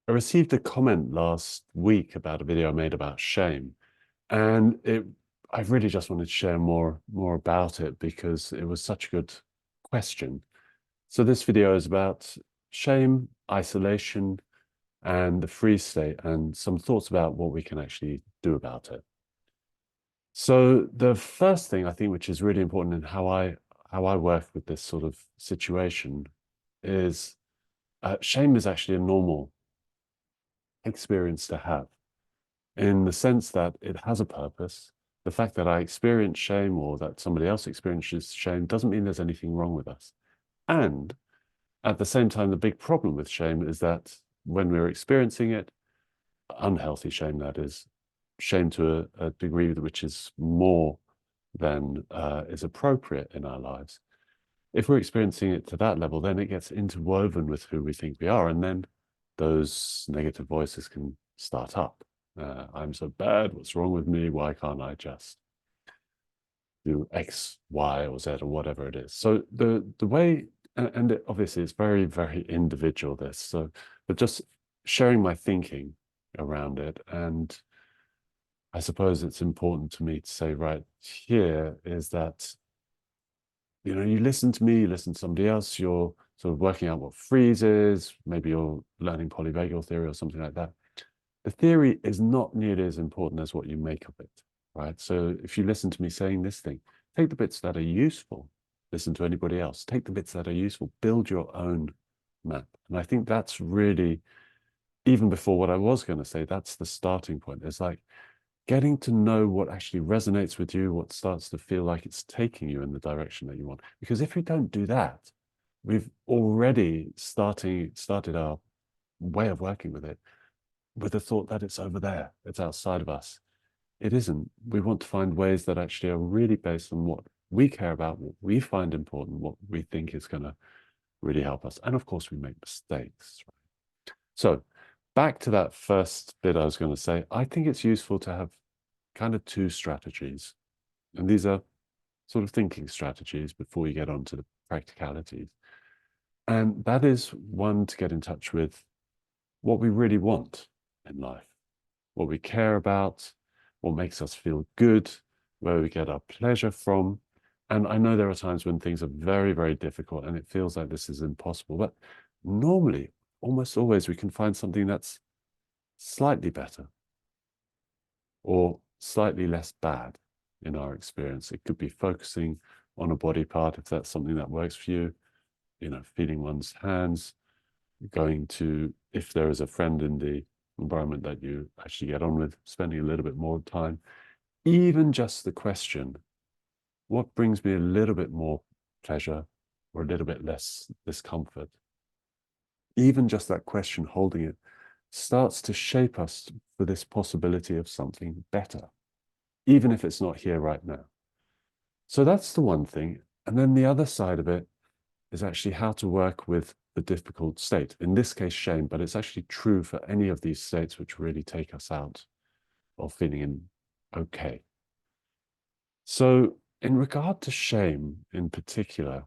I received a comment last week about a video I made about shame, and I really just wanted to share more about it because it was such a good question. So this video is about shame, isolation, and the free state, and some thoughts about what we can actually do about it. So the first thing I think, which is really important in how I work with this sort of situation, is shame is actually a normal experience to have, in the sense that it has a purpose. The fact that I experience shame or that somebody else experiences shame doesn't mean there's anything wrong with us. And at the same time, the big problem with shame is that when we're experiencing it, unhealthy shame, that is, shame to a degree which is more than is appropriate in our lives. If we're experiencing it to that level, then it gets interwoven with who we think we are. And then those negative voices can start up. I'm so bad. What's wrong with me? Why can't I just do X, Y, or Z, or whatever it is? So the way, and obviously it's very, very individual, this. So, but just sharing my thinking around it. And I suppose it's important to me to say right here is that, you listen to me, you listen to somebody else, you're sort of working out what freeze is, maybe you're learning polyvagal theory or something like that. The theory is not nearly as important as what you make of it, right? So if you listen to me saying this thing, take the bits that are useful, listen to anybody else, take the bits that are useful, build your own map. And I think that's really, even before what I was going to say, that's the starting point. It's like getting to know what actually resonates with you, what starts to feel like it's taking you in the direction that you want. Because if we don't do that, we've already started our way of working with it with the thought that it's over there, it's outside of us. It isn't. We want to find ways that actually are really based on what we care about, what we find important, what we think is going to really help us. And of course, we make mistakes. Right? So back to that first bit I was going to say, I think it's useful to have kind of two strategies. And these are sort of thinking strategies before you get on to the practicalities. And that is one, to get in touch with what we really want in life, what we care about, what makes us feel good, where we get our pleasure from. And I know there are times when things are very, very difficult and it feels like this is impossible, but normally, almost always, we can find something that's slightly better or slightly less bad in our experience. It could be focusing on a body part, if that's something that works for you, feeling one's hands, going to, if there is a friend in the environment that you actually get on with, spending a little bit more time. Even just the question, what brings me a little bit more pleasure or a little bit less discomfort? Even just that question, holding it, starts to shape us for this possibility of something better, even if it's not here right now. So that's the one thing. And then the other side of it is actually how to work with the difficult state, in this case, shame, but it's actually true for any of these states which really take us out of feeling okay. So in regard to shame in particular,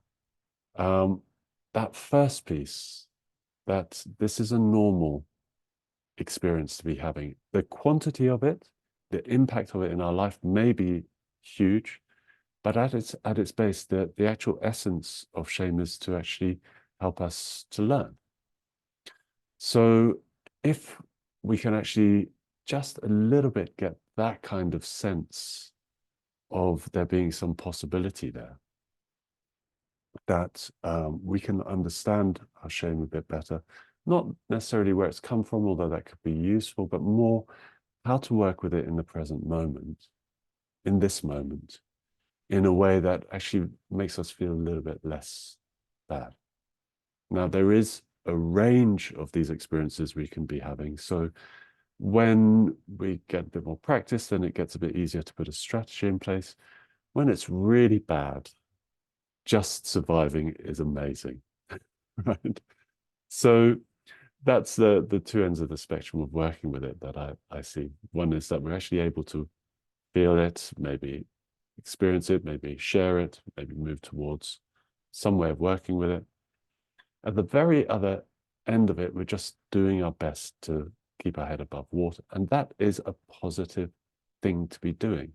that first piece, that this is a normal experience to be having. The quantity of it, the impact of it in our life may be huge, but at its base, the actual essence of shame is to actually help us to learn. So if we can actually just a little bit get that kind of sense of there being some possibility there, that we can understand our shame a bit better, not necessarily where it's come from, although that could be useful, but more how to work with it in the present moment, in this moment, in a way that actually makes us feel a little bit less bad. Now, there is a range of these experiences we can be having. So when we get a bit more practice, then it gets a bit easier to put a strategy in place. When it's really bad, just surviving is amazing, right? So that's the two ends of the spectrum of working with it that I see. One is that we're actually able to feel it, maybe experience it, maybe share it, maybe move towards some way of working with it. At the very other end of it, we're just doing our best to keep our head above water. And that is a positive thing to be doing.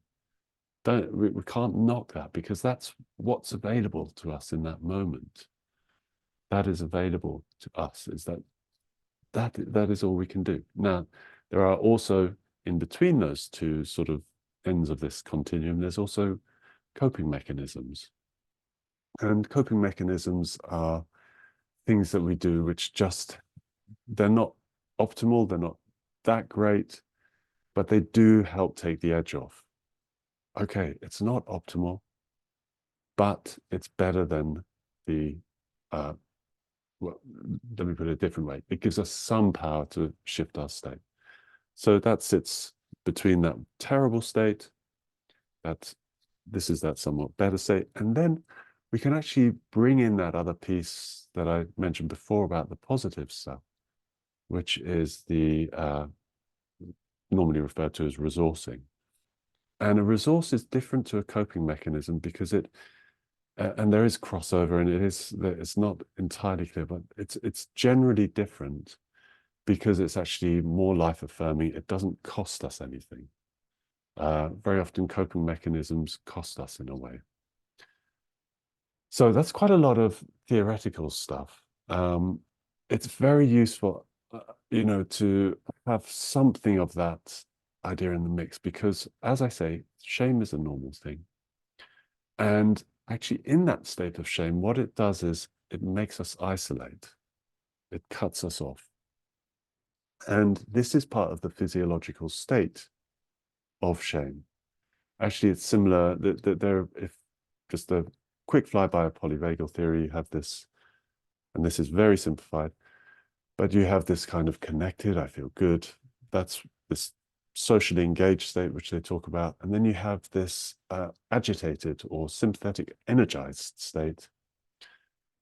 We can't knock that, because that's what's available to us in that moment. That is available to us, is that is all we can do. Now, there are also, in between those two sort of ends of this continuum, there's also coping mechanisms. And coping mechanisms are things that we do which just, they're not optimal, they're not that great, but they do help take the edge off. Okay, it's not optimal, but it's better than the, well, let me put it a different way. It gives us some power to shift our state. So that sits between that terrible state, this is that somewhat better state, and then we can actually bring in that other piece that I mentioned before about the positive stuff, which is the normally referred to as resourcing. And a resource is different to a coping mechanism because it, and there is crossover, and it's not entirely clear, but it's generally different because it's actually more life affirming. It doesn't cost us anything. Very often coping mechanisms cost us in a way. So that's quite a lot of theoretical stuff. It's very useful, to have something of that idea in the mix, because, as I say, shame is a normal thing. And actually, in that state of shame, what it does is it makes us isolate. It cuts us off. And this is part of the physiological state of shame. Actually, it's similar that there, if just a quick flyby of polyvagal theory, you have this, and this is very simplified, but you have this kind of connected, I feel good. That's this socially engaged state, which they talk about. And then you have this agitated or sympathetic energized state,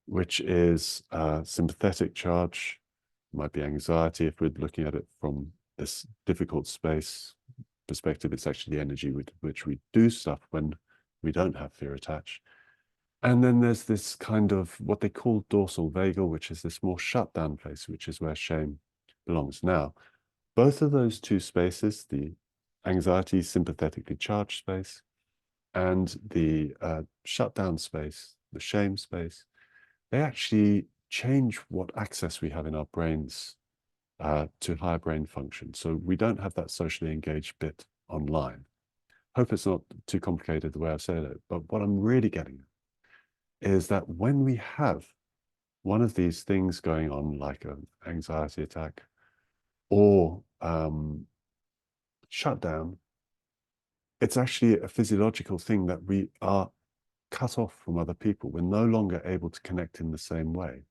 which is sympathetic charge, might be anxiety if we're looking at it from this difficult space perspective. It's actually the energy with which we do stuff when we don't have fear attached. And then there's this kind of what they call dorsal vagal, which is this more shutdown place, which is where shame belongs. Now, both of those two spaces, the anxiety sympathetically charged space and the shutdown space, the shame space, they actually change what access we have in our brains to higher brain function. So we don't have that socially engaged bit online. Hope it's not too complicated the way I've said it, but what I'm really getting at is that when we have one of these things going on, like an anxiety attack or shutdown, it's actually a physiological thing that we are cut off from other people. We're no longer able to connect in the same way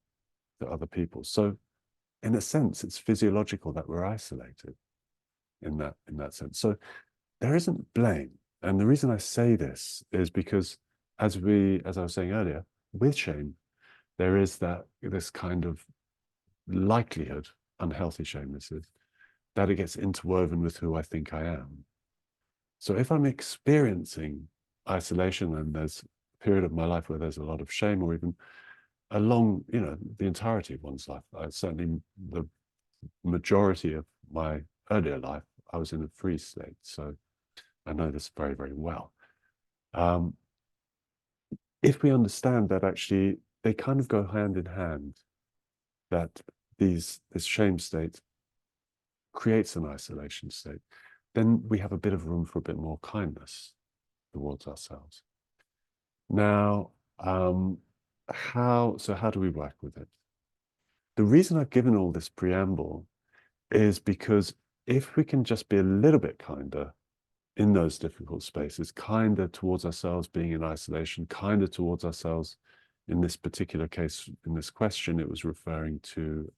to other people. So in a sense, it's physiological that we're isolated in that sense. So there isn't blame. And the reason I say this is because as I was saying earlier, with shame, there is this kind of likelihood, unhealthy shame this is, that it gets interwoven with who I think I am. So if I'm experiencing isolation and there's a period of my life where there's a lot of shame, or even along, the entirety of one's life, certainly the majority of my earlier life, I was in a freeze state. So I know this very, very well. If we understand that actually they kind of go hand in hand, that this shame state creates an isolation state, then we have a bit of room for a bit more kindness towards ourselves. Now, how do we work with it? The reason I've given all this preamble is because if we can just be a little bit kinder in those difficult spaces, kinder towards ourselves being in isolation, kinder towards ourselves, in this particular case, in this question, it was referring to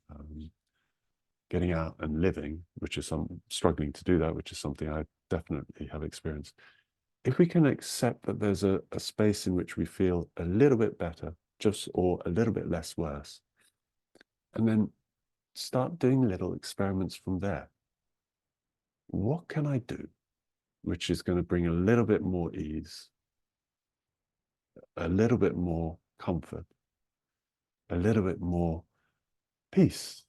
getting out and living, which is struggling to do that, which is something I definitely have experienced. If we can accept that there's a space in which we feel a little bit better, or a little bit less worse, and then start doing little experiments from there. What can I do which is going to bring a little bit more ease, a little bit more comfort, a little bit more peace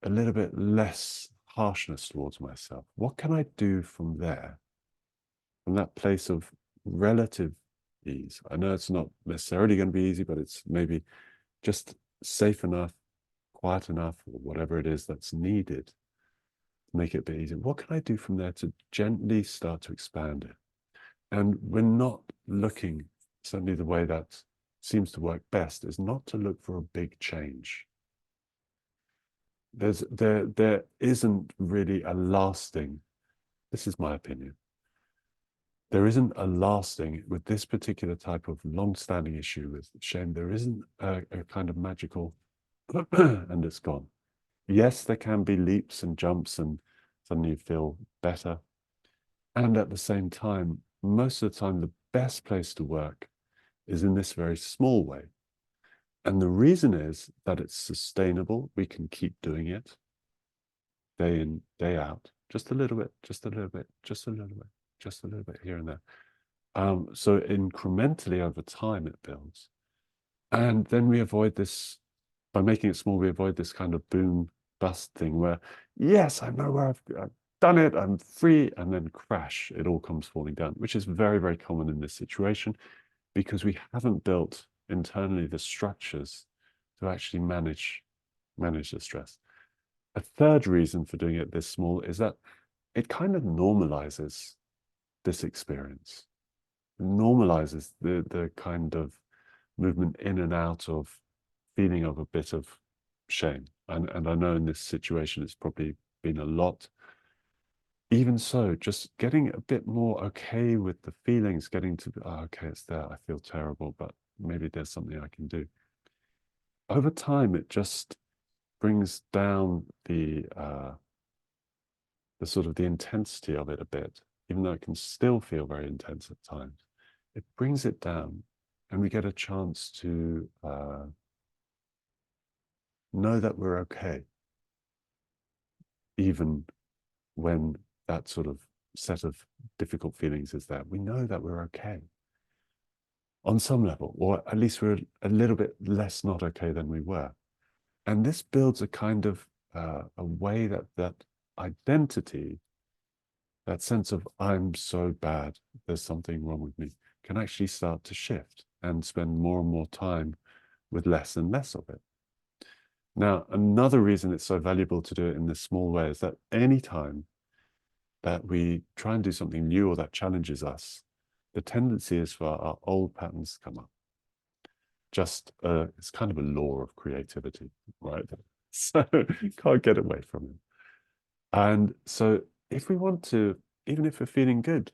a little bit less harshness towards myself. What can I do from there, from that place of relative ease? I know it's not necessarily going to be easy, but it's maybe just safe enough, quiet enough, or whatever it is that's needed to make it a bit easier. What can I do from there to gently start to expand it? And we're not looking, certainly the way that seems to work best is not to look for a big change. There isn't really a lasting, this is my opinion, there isn't a lasting, with this particular type of long-standing issue with shame, there isn't a kind of magical and it's gone. Yes, there can be leaps and jumps and suddenly you feel better. And at the same time, most of the time, the best place to work is in this very small way. And the reason is that it's sustainable. We can keep doing it day in, day out, just a little bit, just a little bit, just a little bit, just a little bit here and there. So incrementally over time, it builds. And then we avoid this, by making it small, we avoid this kind of boom bust thing where, yes, I know where I've done it, I'm free, and then crash, it all comes falling down, which is very, very common in this situation because we haven't built internally the structures to actually manage the stress. A third reason for doing it this small is that it kind of normalizes this experience. It normalizes the kind of movement in and out of feeling of a bit of shame. And I know in this situation, it's probably been a lot. Even so, just getting a bit more okay with the feelings, getting to, oh, okay, it's there. I feel terrible, but maybe there's something I can do. Over time, it just brings down the sort of the intensity of it a bit, even though it can still feel very intense at times. It brings it down, and we get a chance to know that we're okay, even when that sort of set of difficult feelings is there. We know that we're okay on some level, or at least we're a little bit less not okay than we were. And this builds a kind of a way that identity, that sense of I'm so bad, there's something wrong with me, can actually start to shift and spend more and more time with less and less of it. Now, another reason it's so valuable to do it in this small way is that any time that we try and do something new or that challenges us, the tendency is for our old patterns to come up. Just, it's kind of a law of creativity, right? So you can't get away from it. And so if we want to, even if we're feeling good,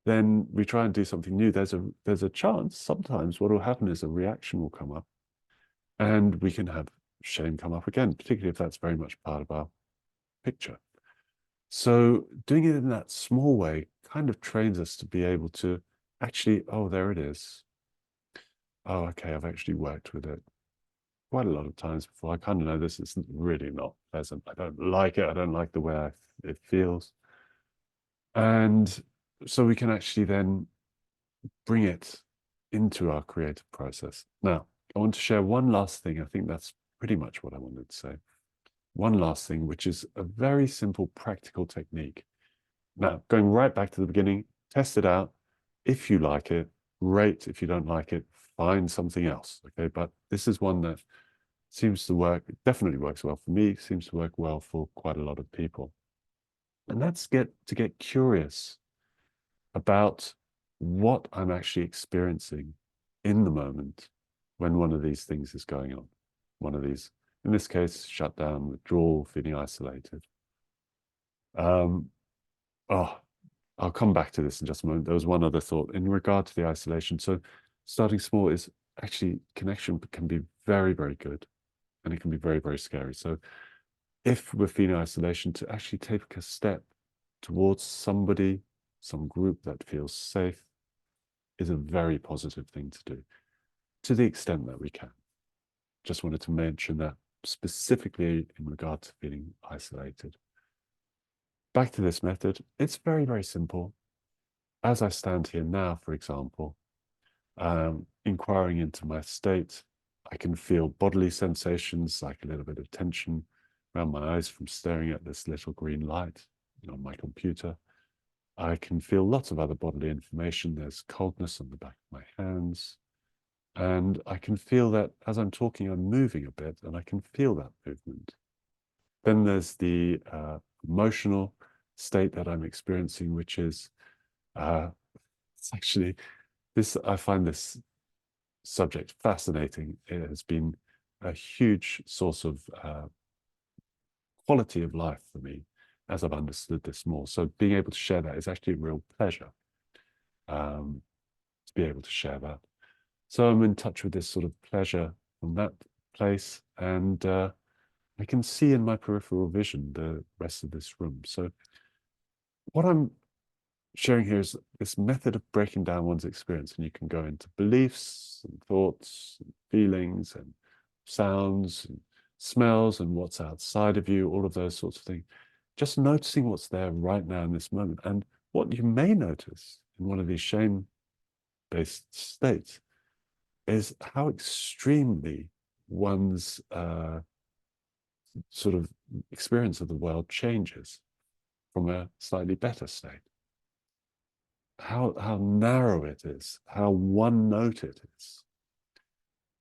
then we try and do something new. There's a chance sometimes what will happen is a reaction will come up and we can have shame come up again, particularly if that's very much part of our picture. So doing it in that small way kind of trains us to be able to actually, oh, there it is. Oh, okay, I've actually worked with it quite a lot of times before. I kind of know this is really not pleasant. I don't like it. I don't like the way it feels. And so we can actually then bring it into our creative process. Now, I want to share one last thing. I think that's pretty much what I wanted to say. One last thing, which is a very simple, practical technique. Now, going right back to the beginning, test it out. If you like it, great. If you don't like it, find something else. Okay, but this is one that seems to work, it definitely works well for me, seems to work well for quite a lot of people. And that's to get curious about what I'm actually experiencing in the moment when one of these things is going on. One of these, in this case, shutdown, withdrawal, feeling isolated. Oh, I'll come back to this in just a moment. There was one other thought in regard to the isolation. So starting small is actually connection can be very, very good. And it can be very, very scary. So if we're feeling isolation, to actually take a step towards somebody, some group that feels safe is a very positive thing to do to the extent that we can. Just wanted to mention that specifically in regard to feeling isolated. Back to this method, it's very, very simple. As I stand here now, for example, inquiring into my state, I can feel bodily sensations like a little bit of tension, around my eyes from staring at this little green light on my computer. I can feel lots of other bodily information. There's coldness on the back of my hands. And I can feel that as I'm talking, I'm moving a bit, and I can feel that movement. Then there's the emotional state that I'm experiencing, which is it's actually this. I find this subject fascinating. It has been a huge source of quality of life for me as I've understood this more. So being able to share that is actually a real pleasure to be able to share that. So I'm in touch with this sort of pleasure from that place, and I can see in my peripheral vision the rest of this room. So what I'm sharing here is this method of breaking down one's experience, and you can go into beliefs and thoughts and feelings and sounds and smells and what's outside of you, all of those sorts of things. Just noticing what's there right now in this moment. And what you may notice in one of these shame-based states is how extremely one's sort of experience of the world changes from a slightly better state. How narrow it is, how one note it is.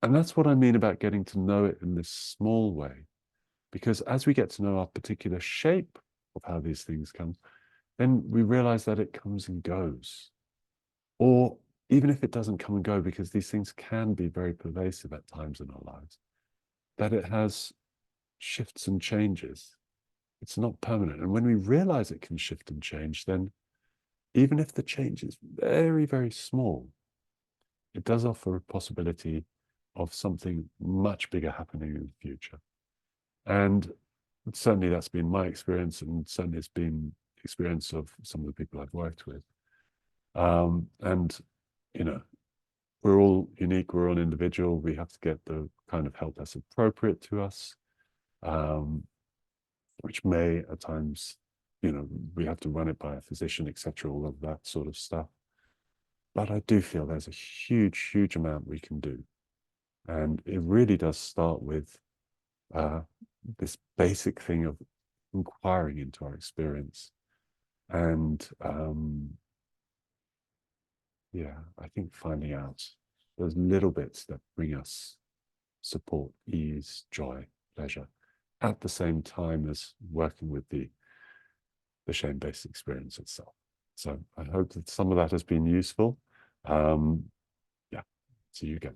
And that's what I mean about getting to know it in this small way. Because as we get to know our particular shape of how these things come, then we realize that it comes and goes. Or even if it doesn't come and go, because these things can be very pervasive at times in our lives, that it has shifts and changes. It's not permanent. And when we realize it can shift and change, then even if the change is very, very small, it does offer a possibility of something much bigger happening in the future. And certainly that's been my experience, and certainly it's been the experience of some of the people I've worked with. And, you know, we're all unique, we're all individual. We have to get the kind of help that's appropriate to us, which may at times, we have to run it by a physician, etc., all of that sort of stuff. But I do feel there's a huge, huge amount we can do. And it really does start with this basic thing of inquiring into our experience. And yeah, I think finding out those little bits that bring us support, ease, joy, pleasure, at the same time as working with the shame-based experience itself. So I hope that some of that has been useful. Yeah, see you again.